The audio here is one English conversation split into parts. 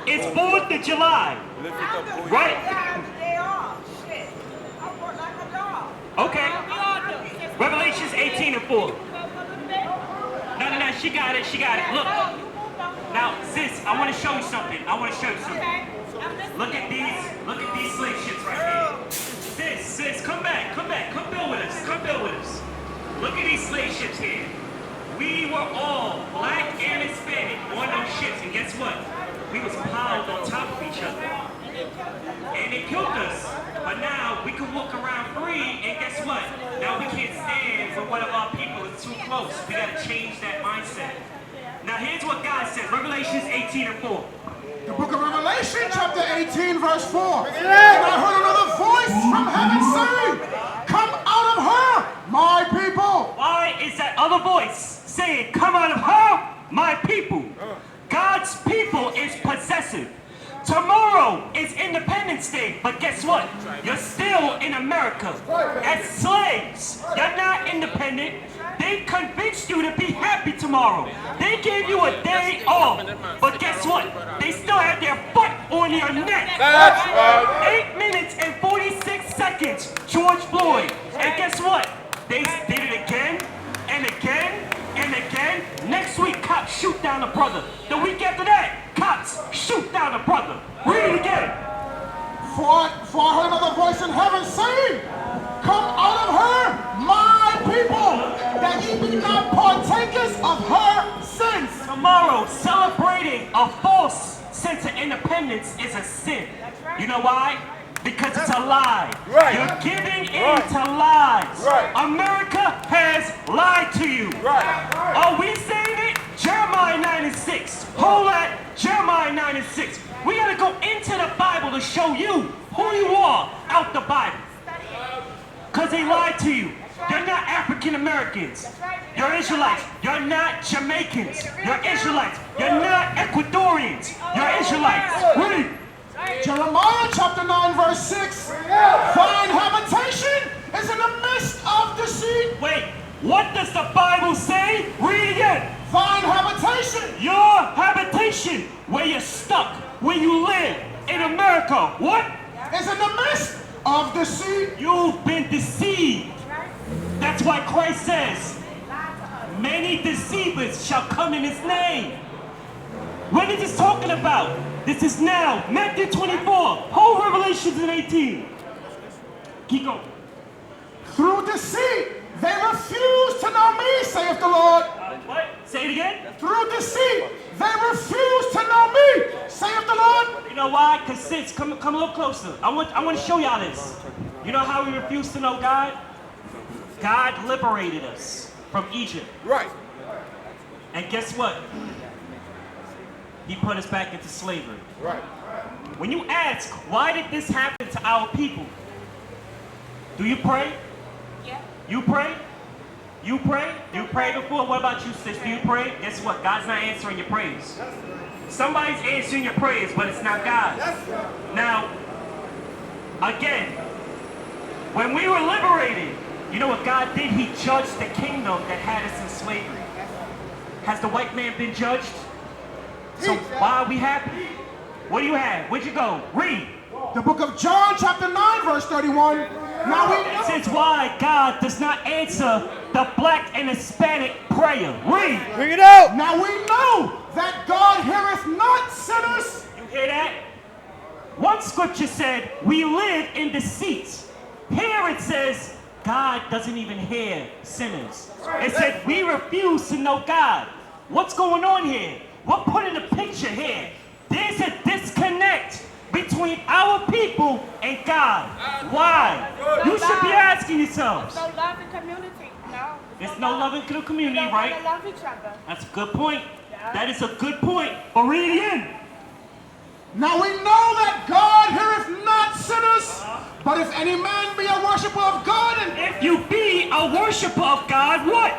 It's 4th of July. Right? Okay. Revelations 18:4. No, she got it. Look. Now, sis, I want to show you something. Look at these slave ships right here. Sis, come back. Come build with us. Look at these slave ships here. We were all black and Hispanic on those ships, and guess what? We was piled on top of each other. And they killed us. But now we can walk around free, and guess what? Now we can't stand when one of our people is too close. We gotta change that mindset. Now here's what God says, Revelations 18:4. The book of Revelation, chapter 18, verse 4. And I heard another voice from heaven saying, come out of her, my people. Why is that other voice saying, come out of her, my people? God's people is possessive. Tomorrow is Independence Day, but guess what? You're still in America. As slaves, you're not independent. They convinced you to be happy tomorrow. They gave you a day off. But guess what? They still have their foot on your neck. That's right. 8 minutes and 46 seconds, George Floyd. And guess what? They did it again and again and again. Next week, cops shoot down a brother. The week after that, cops shoot down a brother. Read it again. For I heard another voice in heaven saying, come out of her, my people, that ye be not partakers of her sins. Tomorrow, celebrating a false sense of independence is a sin. You know why? Because it's a lie. Right. You're giving in to lies. Right. America has lied to you. Right. Are we saying it? Jeremiah 9:6. Hold that. Jeremiah 9:6. We got to go into the Bible to show you who you are out the Bible. Because they lied to you. You're not African Americans. You're Israelites. You're not Jamaicans. You're Israelites. You're not Ecuadorians. You're Israelites. Read. Jeremiah chapter 9, verse 6. Thine habitation is in the midst of deceit. Wait, what does the Bible say? Read again. Thine habitation. Your habitation, where you're stuck, where you live in America. What? Is in the midst of deceit. You've been deceived. That's why Christ says, many deceivers shall come in his name. What is this talking about? This is now. Matthew 24. Whole Revelations in 18. Keep going. Through deceit, they refuse to know me, saith the Lord. What? Say it again. Through deceit, they refuse to know me, saith the Lord. You know why? Because sis, come a little closer. I want to show y'all this. You know how we refuse to know God? God liberated us from Egypt. Right. And guess what? He put us back into slavery. Right. When you ask, why did this happen to our people? Do you pray? Yeah. You pray? You pray? You pray before? What about you, sis? Do you pray? Guess what? God's not answering your prayers. Somebody's answering your prayers, but it's not God. Now, again, when we were liberated, you know what God did? He judged the kingdom that had us in slavery. Has the white man been judged? So why are we happy? What do you have? Where'd you go? Read. The book of John, chapter 9, verse 31. Now we know. This is why God does not answer the black and Hispanic prayer. Read. Bring it out. Now we know that God heareth not sinners. You hear that? One scripture said, we live in deceit. Here it says, God doesn't even hear sinners. It said, we refuse to know God. What's going on here? We're putting a picture here. There's a disconnect between our people and God. Why? You should be asking yourselves. No love in community. No. There's no love in the community, We right? don't love each other. That's a good point. That is a good point. But read it again. Now we know that God heareth not sinners, but if any man be a worshiper of God If you be a worshiper of God, what?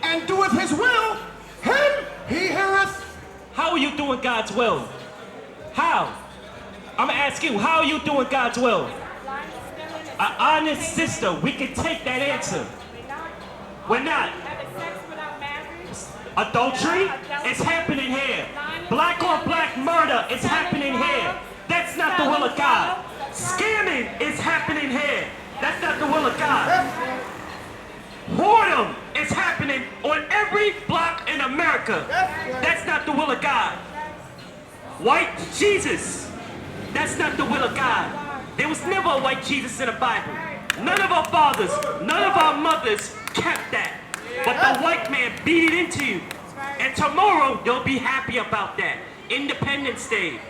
and doeth his will, him he heareth. How are you doing God's will? How? I'm going to ask you, how are you doing God's will? An honest sister, we can take that answer. We're not. Having sex without marriage. Adultery is happening here. Lying Black on black murder is happening here. That's not the will of God. Scamming is happening here. That's not the will of God. Whoredom is happening on every block in America. That's not the will of God. White Jesus, that's not the will of God. There was never a white Jesus in the Bible. None of our fathers, none of our mothers kept that. But the white man beat it into you. And tomorrow, you'll be happy about that. Independence Day.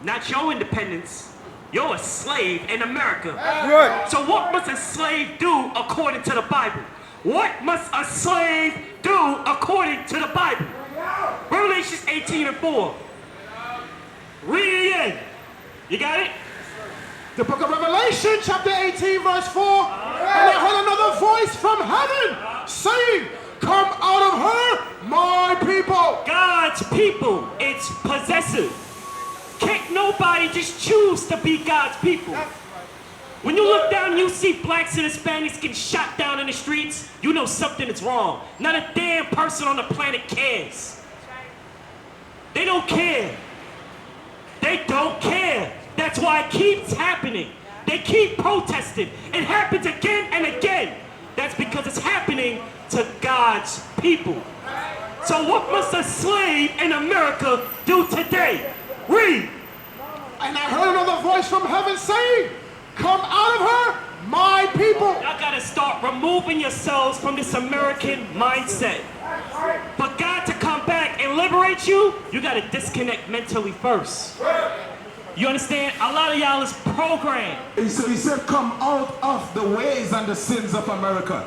Not your independence. You're a slave in America. Right. So what must a slave do according to the Bible? What must a slave do according to the Bible? Revelation 18:4. Read it again. You got it? The book of Revelation, chapter 18, verse 4. And I heard another voice from heaven saying, come out of her, my people. God's people, it's possessive. Can't nobody just choose to be God's people. When you look down and you see blacks and Hispanics getting shot down in the streets, you know something is wrong. Not a damn person on the planet cares. They don't care. They don't care. That's why it keeps happening. They keep protesting. It happens again and again. That's because it's happening to God's people. So what must a slave in America do today? Read. And I heard another voice from heaven saying, come out of her, my people. Y'all gotta start removing yourselves from this American mindset. For God to come back and liberate you, you gotta disconnect mentally first. You understand? A lot of y'all is programmed. So he said, come out of the ways and the sins of America.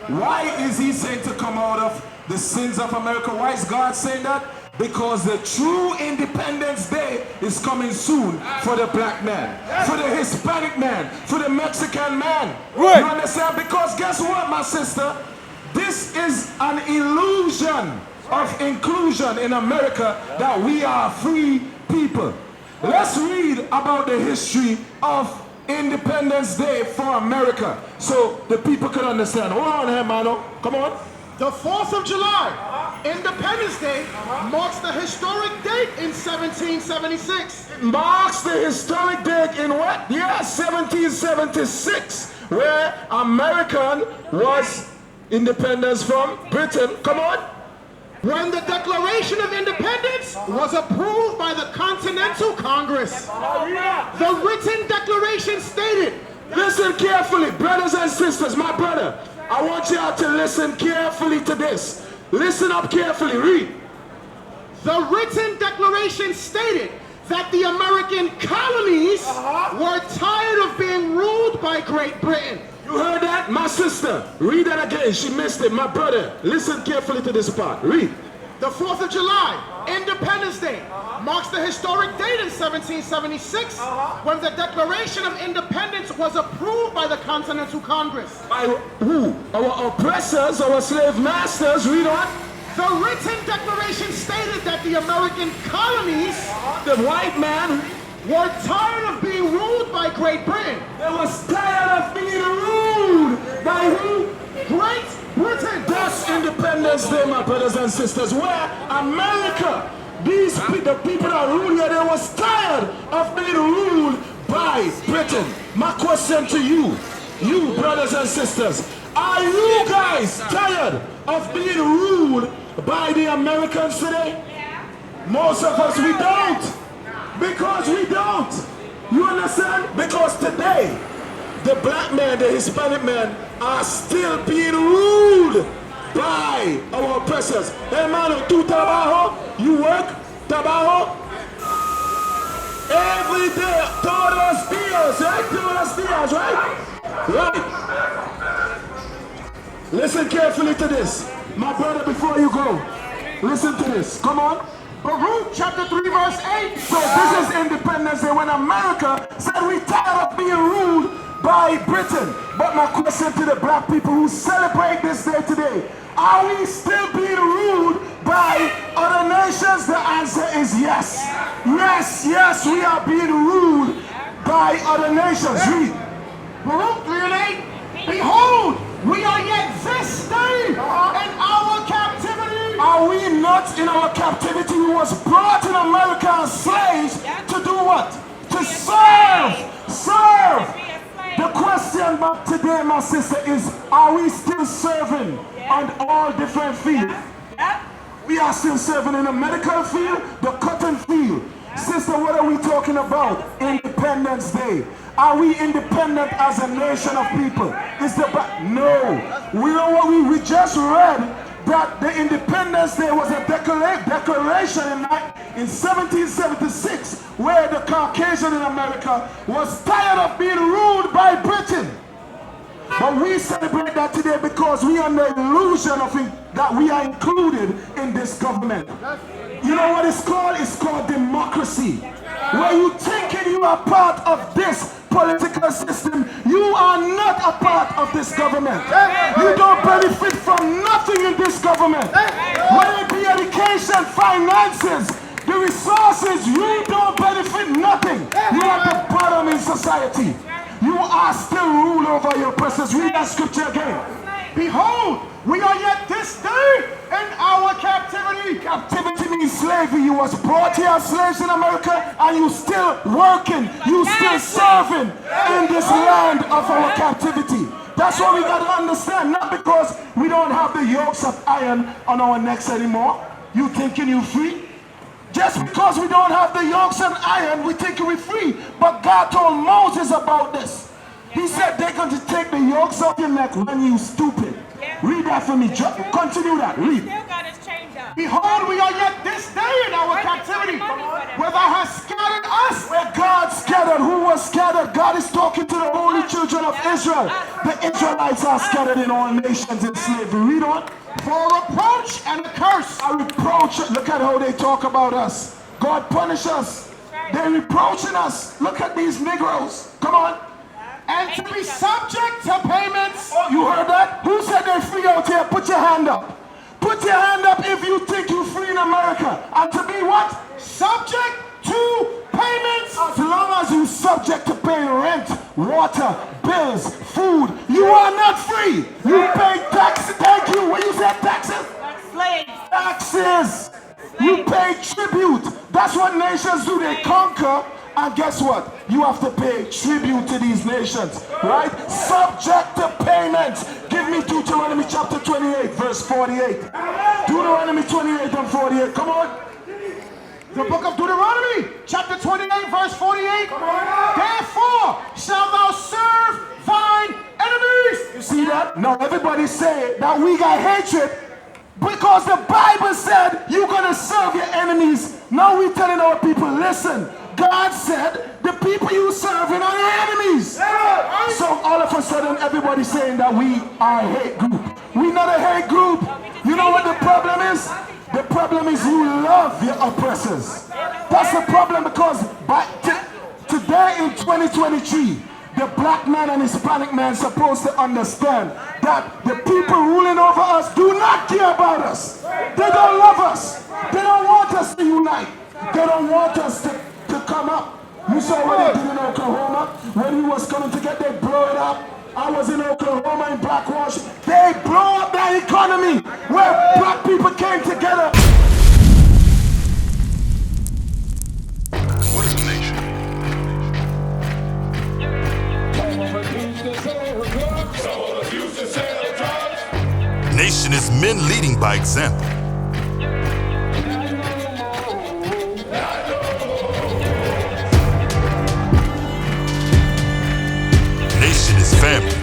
Why is he saying to come out of the sins of America? Why is God saying that? Because the true Independence Day is coming soon for the black man, for the Hispanic man, for the Mexican man. Right. You understand? Because guess what, my sister? This is an illusion of inclusion in America that we are free people. Let's read about the history of Independence Day for America so the people can understand. Hold on here, Mano. Come on. The 4th of July, Independence Day, marks the historic date in 1776. It marks the historic date in what? Yeah, 1776, where American was independence from Britain. Come on. When the Declaration of Independence was approved by the Continental Congress. The written declaration stated, listen carefully, brothers and sisters, my brother. I want y'all to listen carefully to this. Listen up carefully, read. the written declaration stated that the American colonies were tired of being ruled by Great Britain. You heard that? My sister, read that again. She missed it. My brother, listen carefully to this part. Read. The 4th of July, Independence Day, marks the historic date in 1776 when the Declaration of Independence was approved by the Continental Congress. By who? Our oppressors, our slave masters. Read on. The written declaration stated that the American colonies, The white man, were tired of being ruled by Great Britain. they was tired of being ruled by who? Great Britain. That's Independence Day, my brothers and sisters, where America, the people that rule here, they was tired of being ruled by Britain. My question to you, you brothers and sisters, are you guys tired of being ruled by the Americans today? Most of us, we don't. Because we don't. You understand? Because today, the black man, the Hispanic man, are still being ruled by our oppressors. Hey man, tu trabajo, you work, trabajo, every day, todos los días, right? Todos los días, right? Right. Listen carefully to this. My brother, before you go, listen to this. Come on. Baruch chapter 3 verse 8. So this is Independence Day when America said we tired of being ruled by Britain. But my question to the black people who celebrate this day today, are we still being ruled by other nations? The answer is yes. Yes, yes, we are being ruled by other nations. Read. Baruch 3 and 8. Behold, we are yet this day in our captivity. Are we not in our captivity. We was brought in America as slaves to do what? To serve. Serve. The question back today, my sister, is are we still serving on all different fields? We are still serving in the medical field, the cotton field. Sister, what are we talking about? Independence Day. Are we independent as a nation of people? No. We know what we just read, that the Independence Day was a declaration in 1776, where the Caucasian in America was tired of being ruled by Britain. But we celebrate that today because we are under the illusion of that we are included in this government. You know what it's called? It's called democracy. Where you thinking you are part of this political system, you are not a part of this government. You don't benefit from nothing in this government. Whether it be education, finances, the resources, you don't benefit nothing. You are at the bottom in society. You are still ruled over your oppressors. Read that scripture again. Behold, we are yet this day in our captivity. Captivity means slavery. You was brought here as slaves in America, and you still working. You still serving in this land of our captivity. That's what we got to understand. Not because we don't have the yokes of iron on our necks anymore. You thinking you free? Just because we don't have the yokes and iron, we think we're free. But God told Moses about this. He said they're going to take the yokes off your neck when you stupid. Read that for me. Continue that. Read. Behold, we are yet this day in our captivity, where thou hast scattered us. Where God scattered. Who was scattered? God is talking to the holy children of Israel. The Israelites are scattered in all nations in slavery. Read on. For reproach and a curse. A reproach. Look at how they talk about us. God punish us. They're reproaching us. Look at these Negroes. Come on. And to be subject to payments. Oh, you heard that? Who said they're free out here? Put your hand up. Put your hand up if you think you're free in America. And to be what? Subject to payments. As long as you're subject to paying rent, water, bills, food, you are not free. You pay taxes. Thank you. What you said, taxes? Taxes. You pay tribute. That's what nations do. They conquer. And guess what? You have to pay tribute to these nations, right? Subject to payments. Give me Deuteronomy chapter 28, verse 48. Deuteronomy 28 and 48. Come on. The book of Deuteronomy, chapter 28, verse 48. Therefore shalt thou serve thine enemies. You see that? Now everybody say that we got hatred because the Bible said you're going to serve your enemies. Now we're telling our people, listen. God said the people you serving are your enemies. So all of a sudden everybody's saying that we are a hate group. We're not a hate group. You know what the problem is? The problem is you love your oppressors. That's the problem, because today in 2023, the black man and Hispanic man is supposed to understand that the people ruling over us do not care about us. They don't love us. They don't want us to unite. They don't want us to come up. You saw what they did in Oklahoma when he was coming to get, they blow it up. I was in Oklahoma in Blackwash. They blow up that economy where black people came together. What is a nation? Nation is men leading by example. Nation is family.